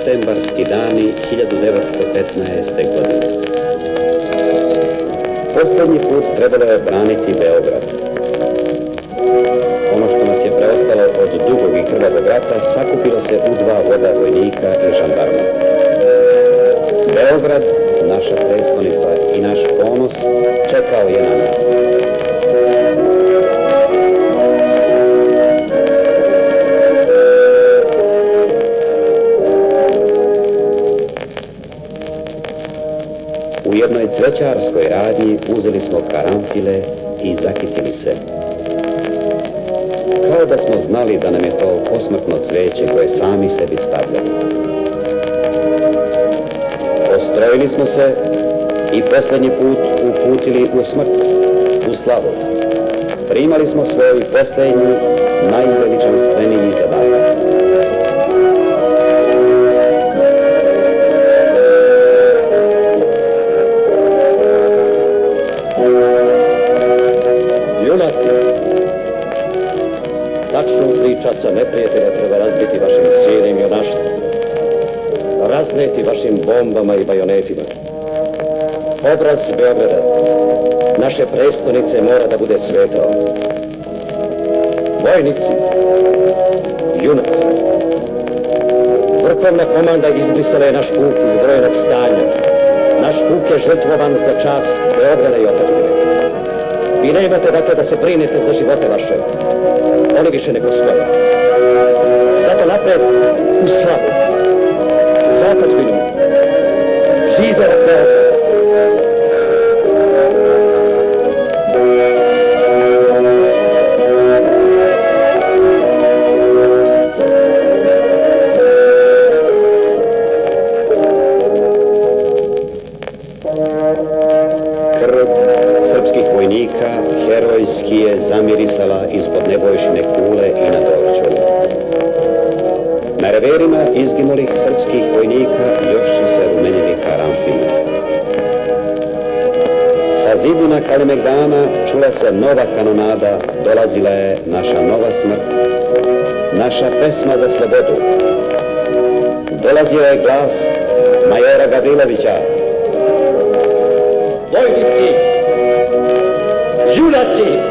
septembarski dani 1915. godine. Posljednji put trebalo je braniti Beograd. Ono što nas je preostalo od dugog i krvavog rata sakupilo se u dva voda vojnika i žandarma. Beograd, naša prestonica i naš ponos, čekao je na nas. U jednoj cvećarskoj radnji uzeli smo karanfile i zakitili se. Kao da smo znali da nam je to posmrtno cveće koje sami sebi stavljamo. Postrojili smo se i posljednji put uputili u smrt, u slavu. Primali smo svoj posljednji, najveličanstveniji zadatak. Tačno u 3 časa neprijatelja treba razbiti vašim silnim junaštvom, razneti vašim bombama i bajonetima. Obraz Beograda, naše prestonice, mora da bude svetao. Vojnici, junaci, vrhovna komanda izbrisala je naš puk iz brojnog stanja. Naš puk je žrtvovan za čast Beograda i otadžbine. Vi nemate dakle da se brinete za živote vaše. Oni više ne postoje. Zato napred u slavu, za otadžbinu, živeo Beograd. Krv srpskih vojnika herojski je zamirisala ispod nebojšine kule i na Dorćolu. Na reverima izginulih srpskih vojnika još su se rumenili karanfili. Sa zidina Kalemegdana čula se nova kanonada, dolazila je naša nova smrt, naša pesma za slobodu. Dolazio je glas majora Gavrilovića. Vojnici, junaci,